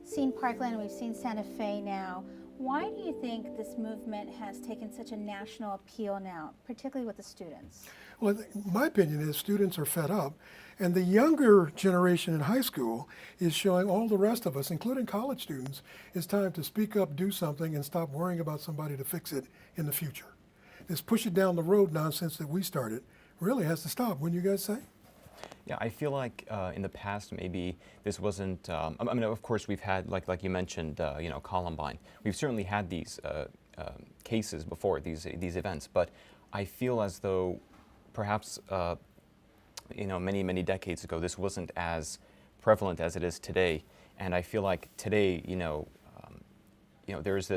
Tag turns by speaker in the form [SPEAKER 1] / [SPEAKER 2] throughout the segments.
[SPEAKER 1] seen Parkland, we've seen Santa Fe now. Why do you think this movement has taken such a national appeal now, particularly with the students?
[SPEAKER 2] Well, my opinion is students are fed up, and the younger generation in high school is showing all the rest of us, including college students, it's time to speak up, do something, and stop worrying about somebody to fix it in the future. This push it down the road nonsense that we started really has to stop. Wouldn't you guys say?
[SPEAKER 3] Yeah, I feel like in the past maybe this wasn't. I mean, of course, we've had like you mentioned, Columbine. We've certainly had these cases before, these events. But I feel as though perhaps many decades ago this wasn't as prevalent as it is today. And I feel like today, there's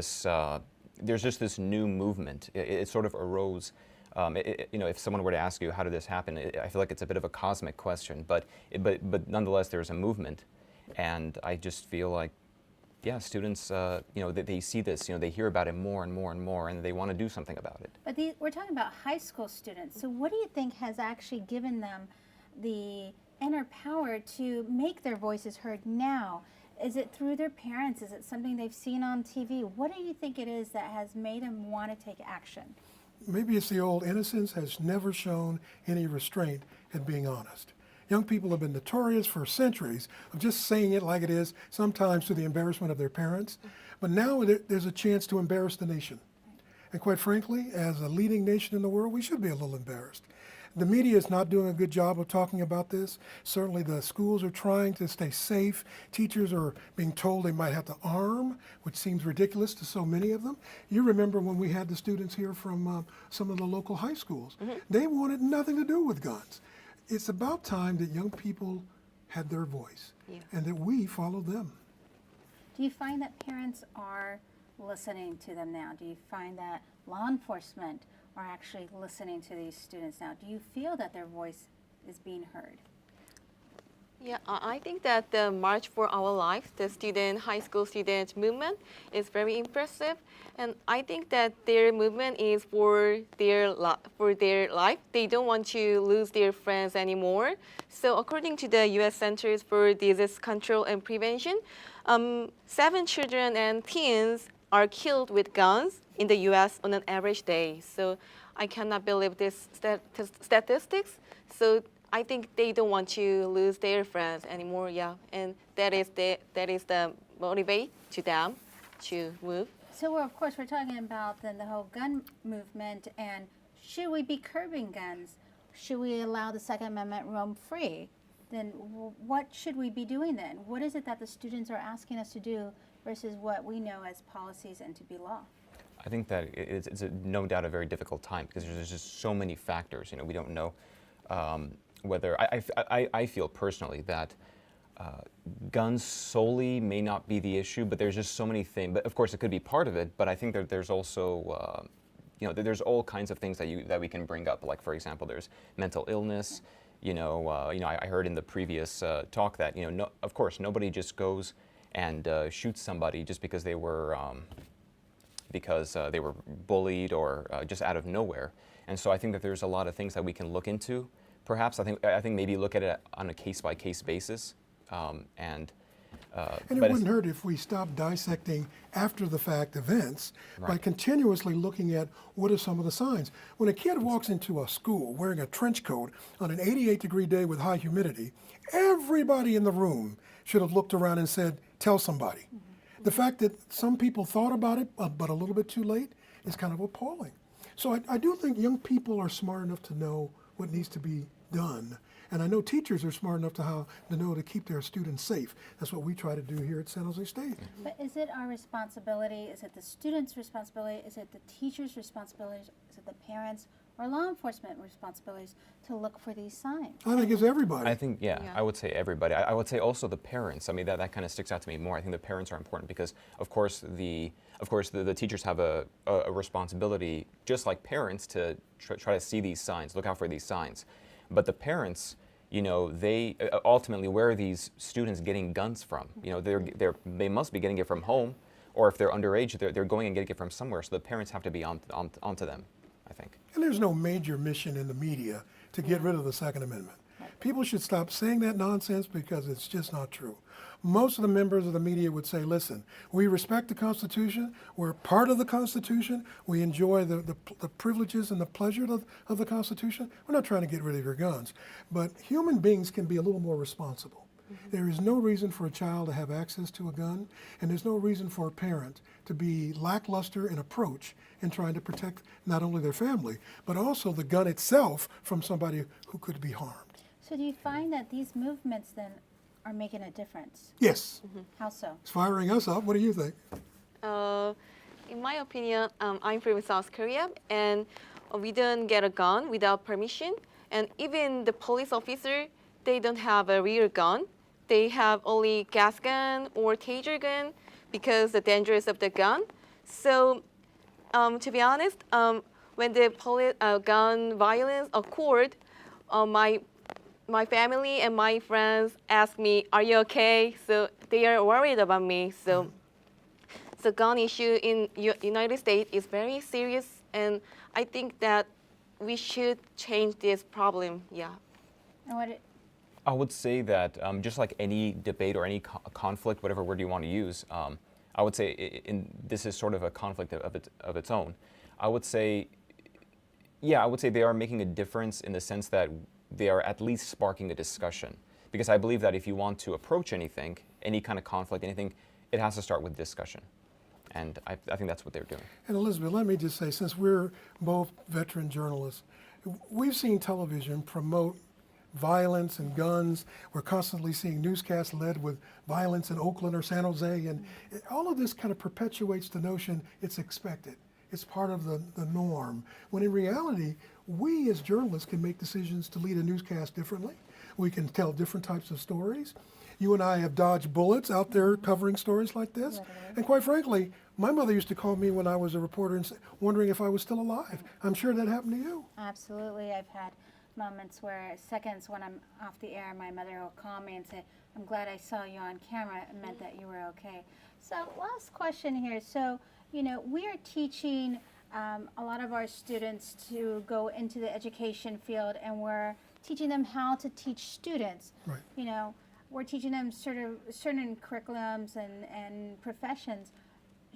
[SPEAKER 3] just this new movement. It sort of arose. If someone were to ask you how did this happen, I feel like it's a bit of a cosmic question, but nonetheless there's a movement, and I just feel like, yeah, students, they see this, they hear about it more and more and more, and they want to do something about it.
[SPEAKER 1] But we're talking about high school students, so what do you think has actually given them the inner power to make their voices heard now? Is it through their parents? Is it something they've seen on TV? What do you think it is that has made them want to take action?
[SPEAKER 2] Maybe it's the old innocence has never shown any restraint at being honest. Young people have been notorious for centuries of just saying it like it is, sometimes to the embarrassment of their parents. But now there's a chance to embarrass the nation. And quite frankly, as a leading nation in the world, we should be a little embarrassed. The media is not doing a good job of talking about this. Certainly the schools are trying to stay safe. Teachers are being told they might have to arm, which seems ridiculous to so many of them. You remember when we had the students here from some of the local high schools. They wanted nothing to do with guns. It's about time that young people had their voice and that we follow them.
[SPEAKER 1] Do you find that parents are listening to them now? Do you find that law enforcement are actually listening to these students now? Do you feel that their voice is being heard?
[SPEAKER 4] Yeah, I think that the March for Our Life, the high school student movement, is very impressive, and I think that their movement is for their life. They don't want to lose their friends anymore. So, according to the U.S. Centers for Disease Control and Prevention, 7 children and teens are killed with guns in the U.S. on an average day. So I cannot believe this statistics. So I think they don't want to lose their friends anymore. Yeah, and that is the motivate to them to move.
[SPEAKER 1] So of course we're talking about then the whole gun movement, and should we be curbing guns? Should we allow the Second Amendment roam free? Then what should we be doing then? What is it that the students are asking us to do versus what we know as policies and to be law?
[SPEAKER 3] I think that it's no doubt a very difficult time because there's just so many factors. We don't know whether I feel personally that guns solely may not be the issue, but there's just so many things. But of course, it could be part of it. But I think that there's also there's all kinds of things that we can bring up. Like for example, there's mental illness. I heard in the previous talk that of course nobody just goes and shoots somebody just because they were bullied or just out of nowhere. And so I think that there's a lot of things that we can look into. Perhaps I think maybe look at it on a case-by-case basis. And
[SPEAKER 2] it wouldn't hurt if we stopped dissecting after-the-fact events by continuously looking at what are some of the signs. When a kid walks into a school wearing a trench coat on an 88-degree day with high humidity, everybody in the room should have looked around and said, tell somebody. The fact that some people thought about it, but a little bit too late, is kind of appalling. So I do think young people are smart enough to know what needs to be done. And I know teachers are smart enough to know to keep their students safe. That's what we try to do here at San Jose State.
[SPEAKER 1] But is it our responsibility? Is it the students' responsibility? Is it the teachers' responsibility? Is it the parents' or law enforcement responsibilities to look for these signs?
[SPEAKER 2] I think it's everybody.
[SPEAKER 3] I think, I would say everybody. I would say also the parents. I mean, that kind of sticks out to me more. I think the parents are important because, of course, the teachers have a responsibility, just like parents, to try to see these signs, look out for these signs. But the parents, they ultimately, where are these students getting guns from? They must be getting it from home, or if they're underage, they're going and getting it from somewhere. So the parents have to be onto them, I think.
[SPEAKER 2] And there's no major mission in the media to get rid of the Second Amendment. People should stop saying that nonsense because it's just not true. Most of the members of the media would say, listen, we respect the Constitution, we're part of the Constitution, we enjoy the privileges and the pleasure of the Constitution. We're not trying to get rid of your guns. But human beings can be a little more responsible. There is no reason for a child to have access to a gun, and there's no reason for a parent to be lackluster in approach in trying to protect not only their family, but also the gun itself from somebody who could be harmed.
[SPEAKER 1] So do you find that these movements then are making a difference?
[SPEAKER 2] Yes.
[SPEAKER 1] How so?
[SPEAKER 2] It's firing us up. What do you think?
[SPEAKER 4] In my opinion, I'm from South Korea, and we don't get a gun without permission. And even the police officer, they don't have a real gun. They have only gas gun or taser gun because the dangerous of the gun. So, to be honest, when the gun violence occurred, my family and my friends asked me, "Are you okay?" So they are worried about me. So the gun issue in United States is very serious, and I think that we should change this problem. Yeah.
[SPEAKER 1] And what
[SPEAKER 3] I would say that just like any debate or any conflict, whatever word you want to use, I would say this is sort of a conflict of its own. I would say, yeah, I would say they are making a difference in the sense that they are at least sparking a discussion. Because I believe that if you want to approach anything, any kind of conflict, anything, it has to start with discussion. And I think that's what they're doing.
[SPEAKER 2] And Elizabeth, let me just say, since we're both veteran journalists, we've seen television promote violence and guns. We're constantly seeing newscasts led with violence in Oakland or San Jose, and all of this kind of perpetuates the notion it's expected. It's part of the norm. When in reality, we as journalists can make decisions to lead a newscast differently. We can tell different types of stories. You and I have dodged bullets out there covering stories like this.
[SPEAKER 1] Literally.
[SPEAKER 2] And quite frankly, my mother used to call me when I was a reporter and wondering if I was still alive. I'm sure that happened to you.
[SPEAKER 1] Absolutely. I've had moments where seconds when I'm off the air, my mother will call me and say, "I'm glad I saw you on camera. It meant that you were okay." So last question here. So, we are teaching a lot of our students to go into the education field, and we're teaching them how to teach students.
[SPEAKER 2] Right.
[SPEAKER 1] We're teaching them certain curriculums and professions.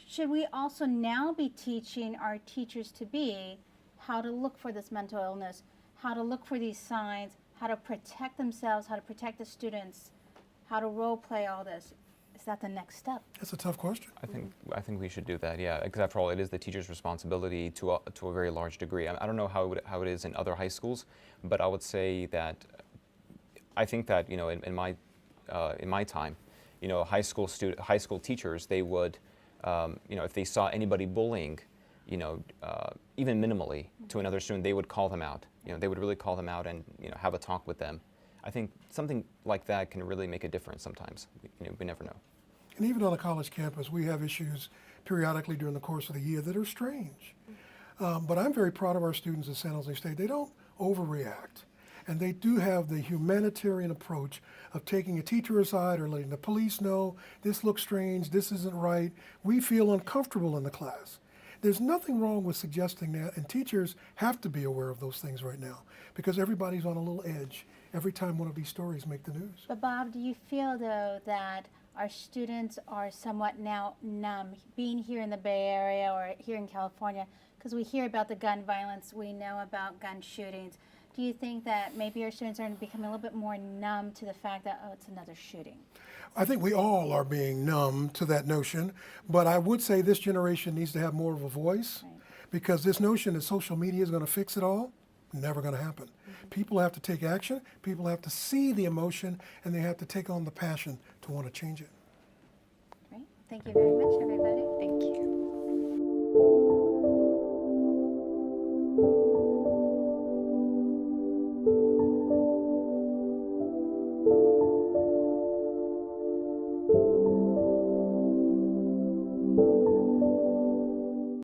[SPEAKER 1] Should we also now be teaching our teachers to be how to look for this mental illness, how to look for these signs, how to protect themselves, how to protect the students, how to role play all this? Is that the next step?
[SPEAKER 2] That's a tough question.
[SPEAKER 3] I think we should do that, yeah. Because after all, it is the teacher's responsibility to a very large degree. I don't know how it is in other high schools, but I would say that I think that in my time, high school teachers, they would if they saw anybody bullying, even minimally to another student, they would call them out. They would really call them out and have a talk with them. I think something like that can really make a difference sometimes. We never know.
[SPEAKER 2] And even on a college campus, we have issues periodically during the course of the year that are strange. But I'm very proud of our students at San Jose State. They don't overreact. And they do have the humanitarian approach of taking a teacher aside or letting the police know, this looks strange, this isn't right. We feel uncomfortable in the class. There's nothing wrong with suggesting that, and teachers have to be aware of those things right now because everybody's on a little edge every time one of these stories make the news.
[SPEAKER 1] But Bob, do you feel though that our students are somewhat now numb, being here in the Bay Area or here in California, because we hear about the gun violence, we know about gun shootings. Do you think that maybe our students are becoming a little bit more numb to the fact that, it's another shooting?
[SPEAKER 2] I think we all are being numb to that notion, but I would say this generation needs to have more of a voice because this notion that social media is going to fix it all, never going to happen. People have to take action, people have to see the emotion, and they have to take on the passion to want to change it.
[SPEAKER 1] Great. Thank you very much, everybody.